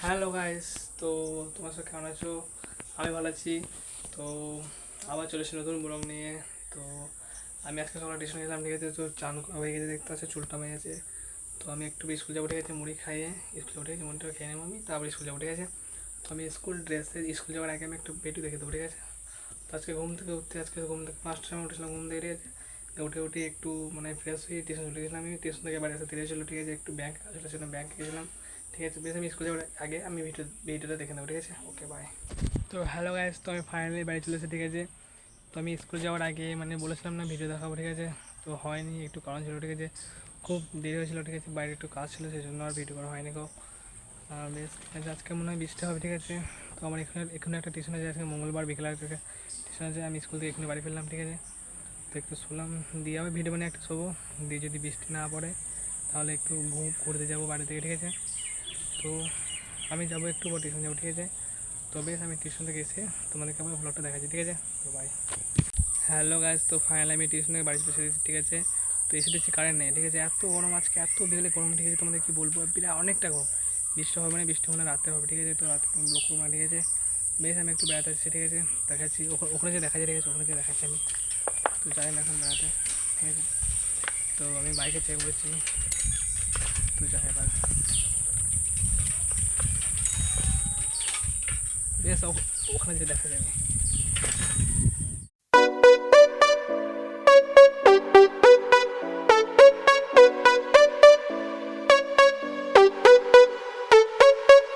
Hello guys, তো তোমার সাথে কেমন আছো? আমি ভালো আছি। তো আবার চলে এসেছি নতুন ব্লগ নিয়ে। তো আমি আজকে সকালে টিউশন গেলাম, ঠিক আছে। তো চান হয়ে গেছে, দেখতে আছে চুলটা হয়ে গেছে। তো আমি একটু স্কুল যাবো, ঠিক আছে। মুড়ি খাইয়ে স্কুল যাবো, ঠিক আছে। মুড়িটা খেয়ে নেবো আমি, তারপরে স্কুল যাবো, ঠিক আছে। তো আমি স্কুল যাওয়ার আগে আমি একটু পেটু দেখে দেবো, ঠিক আছে। তো আজকে ঘুম থেকে 5টার সময় উঠেছিলাম, ঘুম থেকে, ঠিক আছে। উঠে একটু মানে ফ্রেশ হয়ে টিউশন চলে গেছিলাম। আমি টিউশন থেকে বাড়ি আসতে দেরি ছিল, ঠিক আছে। একটু ব্যাংক কাজ ছিল, ব্যাংকে গেছিলাম, ঠিক আছে। বেশ আমি স্কুল যাওয়ার আগে আমি ভিডিওটা দেখে নেবো, ঠিক আছে। ওকে, বাই। তো হ্যালো গাইস, তো আমি ফাইনালি বাড়ি চলে এসেছি, ঠিক আছে। তো আমি স্কুল যাওয়ার আগে মানে বলেছিলাম না ভিডিও দেখাবো, ঠিক আছে। তো হয়নি, একটু কারণ ছিল, ঠিক আছে। খুব দেরি হয়েছিল, ঠিক আছে। বাইরে একটু কাজ ছিল, সেই জন্য আর ভিডিও করা হয়নি গো। আর বেশ ঠিক আছে, আজকে মনে হয় বৃষ্টি হবে, ঠিক আছে। তো আমার এখানে একটা টিউশন আছে, আজকে মঙ্গলবার বিকেলে একটা টিউশন আছে। আমি স্কুল থেকে এখানে বাড়ি ফিরলাম, ঠিক আছে। তো একটু শুনলাম দিয়ে আবার ভিডিও বানিয়ে একটু শোবো, দিয়ে যদি বৃষ্টি না পড়ে তাহলে একটু ঘুরতে যাবো বাড়ি থেকে, ঠিক আছে। তো আমি যাবো একটু টিউশন যাবো, ঠিক আছে। তো বেশ আমি টিউশন থেকে এসে তোমাদেরকে আমার ব্লগটা দেখাচ্ছি, ঠিক আছে। তো বাই। হ্যালো গাইজ, তো ফাইনালি আমি টিউশন থেকে বাড়ি চলে এসেছি, ঠিক আছে। তো এসে দেখছি কারেন্ট নেই, ঠিক আছে। এত গরম আজকে, এত বিকেলে গরম, ঠিক আছে। তোমাদের কী বলবো, বিরাট অনেকটা গরম। বৃষ্টি হবে মানে বৃষ্টি মানে রাতে হবে, ঠিক আছে। তো রাতে ব্লগ করবো না, ঠিক আছে। বেশ আমি একটু বেড়াতে আসছি, ঠিক আছে। দেখাচ্ছি ওখানে যে দেখা যায়, ঠিক আছে। ওখানে যে দেখাচ্ছি আমি, তো যাই না এখন বেড়াতে, ঠিক আছে। তো আমি বাইকে চেয়ে পড়েছি, তো যাই এবার। বেশ ওখানে যে দেখা যাবে।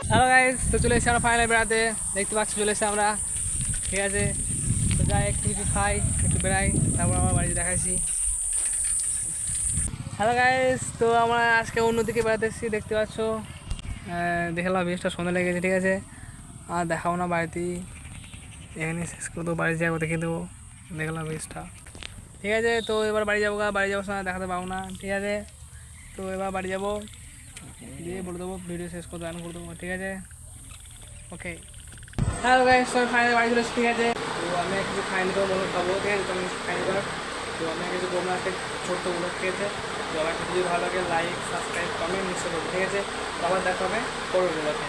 হ্যালো গাইজ, তো চলে এসেছি আমরা ফাইনালি বেড়াতে, দেখতে পাচ্ছি চলে এসেছি আমরা, ঠিক আছে। তো যাই একটু কিছু খাই, একটু বেড়াই, তারপর আমার বাড়িতে দেখাচ্ছি। হ্যালো গাইজ, তো আমরা আজকে অন্যদিকে বেড়াতে এসেছি, দেখতে পাচ্ছ। দেখলাম বেশটা সন্ধ্যা লেগেছে, ঠিক আছে। আর দেখাবো না বাড়িতেই, এখানে শেষ করে দেবো, বাড়ি যাবো দেখে দেবো। দেখলাম বেশটা, ঠিক আছে। তো এবার বাড়ি যাবো, বাড়ি যাওয়ার সময় দেখাতে পাবো না, ঠিক আছে। তো এবার বাড়ি যাবো, দিয়ে বলে দেবো ভিডিও শেষ করে রান করে দেবো, ঠিক আছে। ওকে। হ্যালো গাইস, সবাই ফাইনালি বাড়ি চলে এসেছি, ঠিক আছে। তো আমি কিছু খাইনি, তো মনে খাবো, ঠিক আছে। তো আমি খাইনি বার। তো আমি কিছু করবো না, একটা ছোট্ট ব্লগ, ঠিক আছে। তো আমার যদি ভালো লাগে লাইক, সাবস্ক্রাইব, কমেন্ট নিশ্চয় করবো, ঠিক আছে। তো আবার দেখা হবে পরের ব্লগে।